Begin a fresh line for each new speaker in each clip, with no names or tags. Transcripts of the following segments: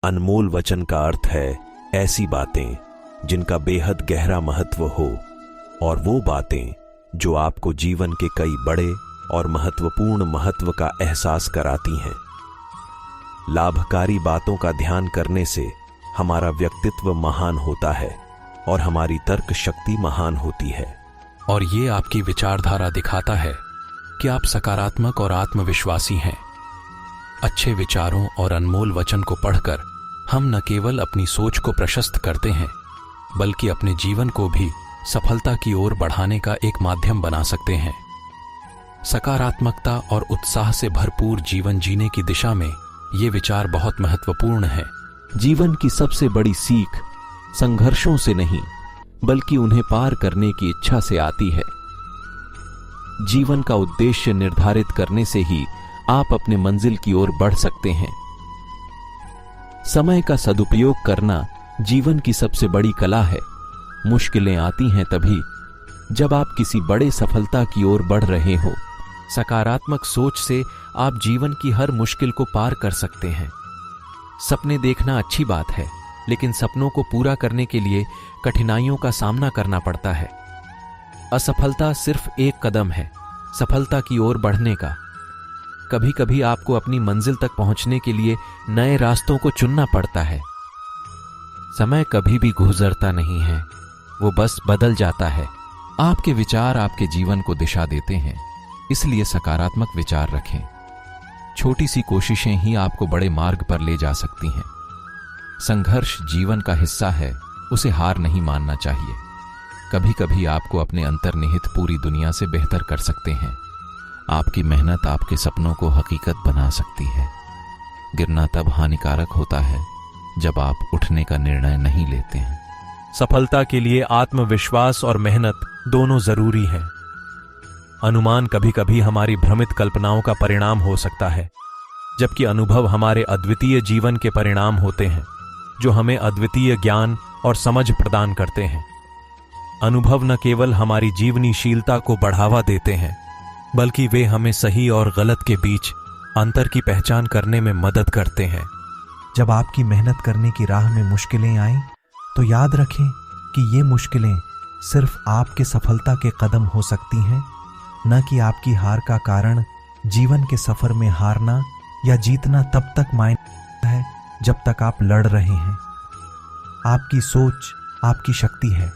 अनमोल वचन का अर्थ है ऐसी बातें जिनका बेहद गहरा महत्व हो, और वो बातें जो आपको जीवन के कई बड़े और महत्वपूर्ण महत्व का एहसास कराती हैं। लाभकारी बातों का ध्यान करने से हमारा व्यक्तित्व महान होता है और हमारी तर्क शक्ति महान होती है।
और ये आपकी विचारधारा दिखाता है कि आप सकारात्मक और आत्मविश्वासी हैं। अच्छे विचारों और अनमोल वचन को पढ़कर हम न केवल अपनी सोच को प्रशस्त करते हैं, बल्कि अपने जीवन को भी सफलता की ओर बढ़ाने का एक माध्यम बना सकते हैं। सकारात्मकता और उत्साह से भरपूर जीवन जीने की दिशा में ये विचार बहुत महत्वपूर्ण है।
जीवन की सबसे बड़ी सीख संघर्षों से नहीं, बल्कि उन्हें पार करने की इच्छा से आती है। जीवन का उद्देश्य निर्धारित करने से ही आप अपने मंजिल की ओर बढ़ सकते हैं। समय का सदुपयोग करना जीवन की सबसे बड़ी कला है। मुश्किलें आती हैं तभी जब आप किसी बड़े सफलता की ओर बढ़ रहे हो। सकारात्मक सोच से आप जीवन की हर मुश्किल को पार कर सकते हैं। सपने देखना अच्छी बात है, लेकिन सपनों को पूरा करने के लिए कठिनाइयों का सामना करना पड़ता है। असफलता सिर्फ एक कदम है सफलता की ओर बढ़ने का। कभी कभी आपको अपनी मंजिल तक पहुंचने के लिए नए रास्तों को चुनना पड़ता है। समय कभी भी गुजरता नहीं है, वो बस बदल जाता है। आपके विचार आपके जीवन को दिशा देते हैं, इसलिए सकारात्मक विचार रखें। छोटी सी कोशिशें ही आपको बड़े मार्ग पर ले जा सकती हैं। संघर्ष जीवन का हिस्सा है, उसे हार नहीं मानना चाहिए। कभी कभी आपको अपने अंतर्निहित पूरी दुनिया से बेहतर कर सकते हैं। आपकी मेहनत आपके सपनों को हकीकत बना सकती है। गिरना तब हानिकारक होता है जब आप उठने का निर्णय नहीं लेते हैं।
सफलता के लिए आत्मविश्वास और मेहनत दोनों जरूरी हैं। अनुमान कभी कभी हमारी भ्रमित कल्पनाओं का परिणाम हो सकता है, जबकि अनुभव हमारे अद्वितीय जीवन के परिणाम होते हैं, जो हमें अद्वितीय ज्ञान और समझ प्रदान करते हैं। अनुभव न केवल हमारी जीवनीशीलता को बढ़ावा देते हैं, बल्कि वे हमें सही और गलत के बीच अंतर की पहचान करने में मदद करते हैं।
जब आपकी मेहनत करने की राह में मुश्किलें आएं, तो याद रखें कि ये मुश्किलें सिर्फ आपके सफलता के कदम हो सकती हैं, न कि आपकी हार का कारण। जीवन के सफर में हारना या जीतना तब तक मायने है जब तक आप लड़ रहे हैं। आपकी सोच आपकी शक्ति है,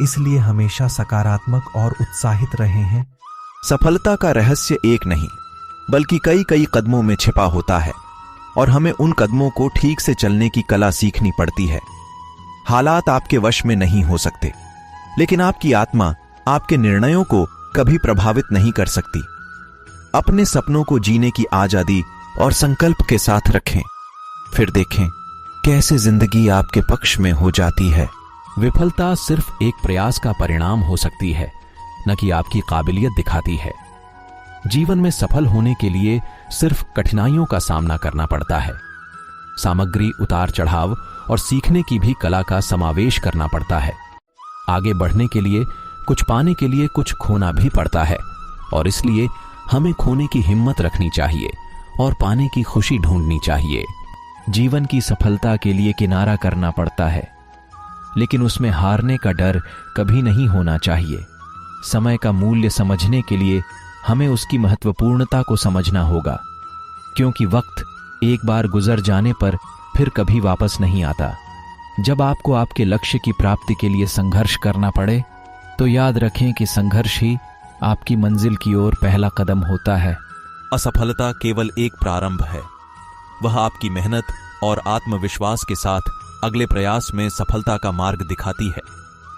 इसलिए हमेशा सकारात्मक और उत्साहित रहे हैं।
सफलता का रहस्य एक नहीं, बल्कि कई कई कदमों में छिपा होता है, और हमें उन कदमों को ठीक से चलने की कला सीखनी पड़ती है। हालात आपके वश में नहीं हो सकते, लेकिन आपकी आत्मा आपके निर्णयों को कभी प्रभावित नहीं कर सकती। अपने सपनों को जीने की आजादी और संकल्प के साथ रखें, फिर देखें कैसे जिंदगी आपके पक्ष में हो जाती है।
विफलता सिर्फ एक प्रयास का परिणाम हो सकती है, न कि आपकी काबिलियत दिखाती है। जीवन में सफल होने के लिए सिर्फ कठिनाइयों का सामना करना पड़ता है। सामग्री, उतार चढ़ाव और सीखने की भी कला का समावेश करना पड़ता है। आगे बढ़ने के लिए, कुछ पाने के लिए कुछ खोना भी पड़ता है, और इसलिए हमें खोने की हिम्मत रखनी चाहिए और पाने की खुशी ढूंढनी चाहिए।
जीवन की सफलता के लिए किनारा करना पड़ता है, लेकिन उसमें हारने का डर कभी नहीं होना चाहिए। समय का मूल्य समझने के लिए हमें उसकी महत्वपूर्णता को समझना होगा, क्योंकि वक्त एक बार गुजर जाने पर फिर कभी वापस नहीं आता। जब आपको आपके लक्ष्य की प्राप्ति के लिए संघर्ष करना पड़े, तो याद रखें कि संघर्ष ही आपकी मंजिल की ओर पहला कदम होता है।
असफलता केवल एक प्रारंभ है, वह आपकी मेहनत और आत्मविश्वास के साथ अगले प्रयास में सफलता का मार्ग दिखाती है।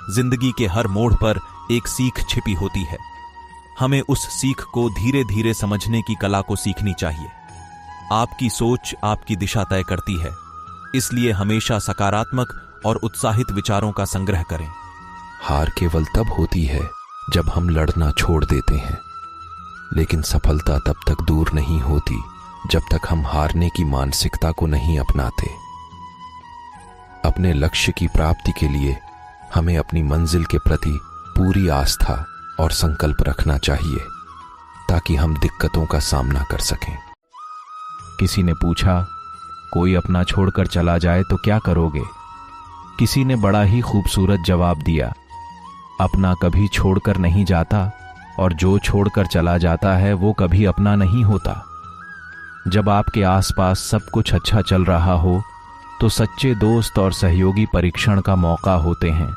जिंदगी के हर मोड़ पर एक सीख छिपी होती है। हमें उस सीख को धीरे धीरे समझने की कला को सीखनी चाहिए। आपकी सोच आपकी दिशा तय करती है, इसलिए हमेशा सकारात्मक और उत्साहित विचारों का संग्रह करें।
हार केवल तब होती है जब हम लड़ना छोड़ देते हैं, लेकिन सफलता तब तक दूर नहीं होती जब तक हम हारने की मानसिकता को नहीं अपनाते। अपने लक्ष्य की प्राप्ति के लिए हमें अपनी मंजिल के प्रति पूरी आस्था और संकल्प रखना चाहिए, ताकि हम दिक्कतों का सामना कर सकें।
किसी ने पूछा,
कोई अपना छोड़कर चला जाए तो क्या करोगे? किसी ने बड़ा ही खूबसूरत जवाब दिया, अपना कभी छोड़कर नहीं जाता और जो छोड़कर चला जाता है वो कभी अपना नहीं होता। जब आपके आसपास सब कुछ अच्छा चल रहा हो तो सच्चे दोस्त और सहयोगी परीक्षण का मौका होते हैं।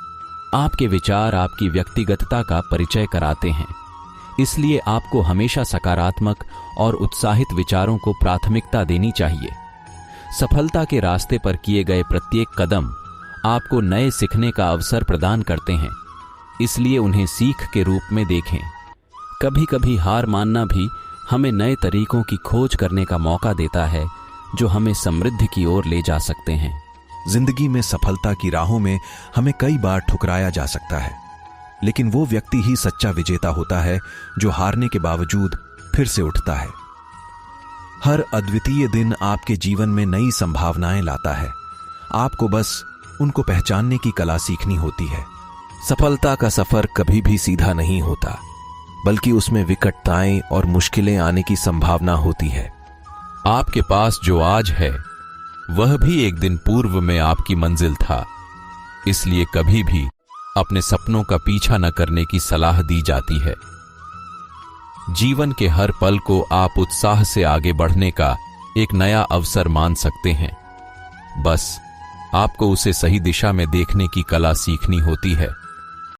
आपके विचार आपकी व्यक्तिगतता का परिचय कराते हैं, इसलिए आपको हमेशा सकारात्मक और उत्साहित विचारों को प्राथमिकता देनी चाहिए। सफलता के रास्ते पर किए गए प्रत्येक कदम आपको नए सीखने का अवसर प्रदान करते हैं, इसलिए उन्हें सीख के रूप में देखें। कभी कभी हार मानना भी हमें नए तरीकों की खोज करने का मौका देता है जो हमें समृद्धि की ओर ले जा सकते हैं।
जिंदगी में सफलता की राहों में हमें कई बार ठुकराया जा सकता है, लेकिन वो व्यक्ति ही सच्चा विजेता होता है जो हारने के बावजूद फिर से उठता है। हर अद्वितीय दिन आपके जीवन में नई संभावनाएं लाता है, आपको बस उनको पहचानने की कला सीखनी होती है। सफलता का सफर कभी भी सीधा नहीं होता, बल्कि उसमें विकटताएं और मुश्किलें आने की संभावना होती है।
आपके पास जो आज है वह भी एक दिन पूर्व में आपकी मंजिल था, इसलिए कभी भी अपने सपनों का पीछा न करने की सलाह दी जाती है। जीवन के हर पल को आप उत्साह से आगे बढ़ने का एक नया अवसर मान सकते हैं, बस आपको उसे सही दिशा में देखने की कला सीखनी होती है।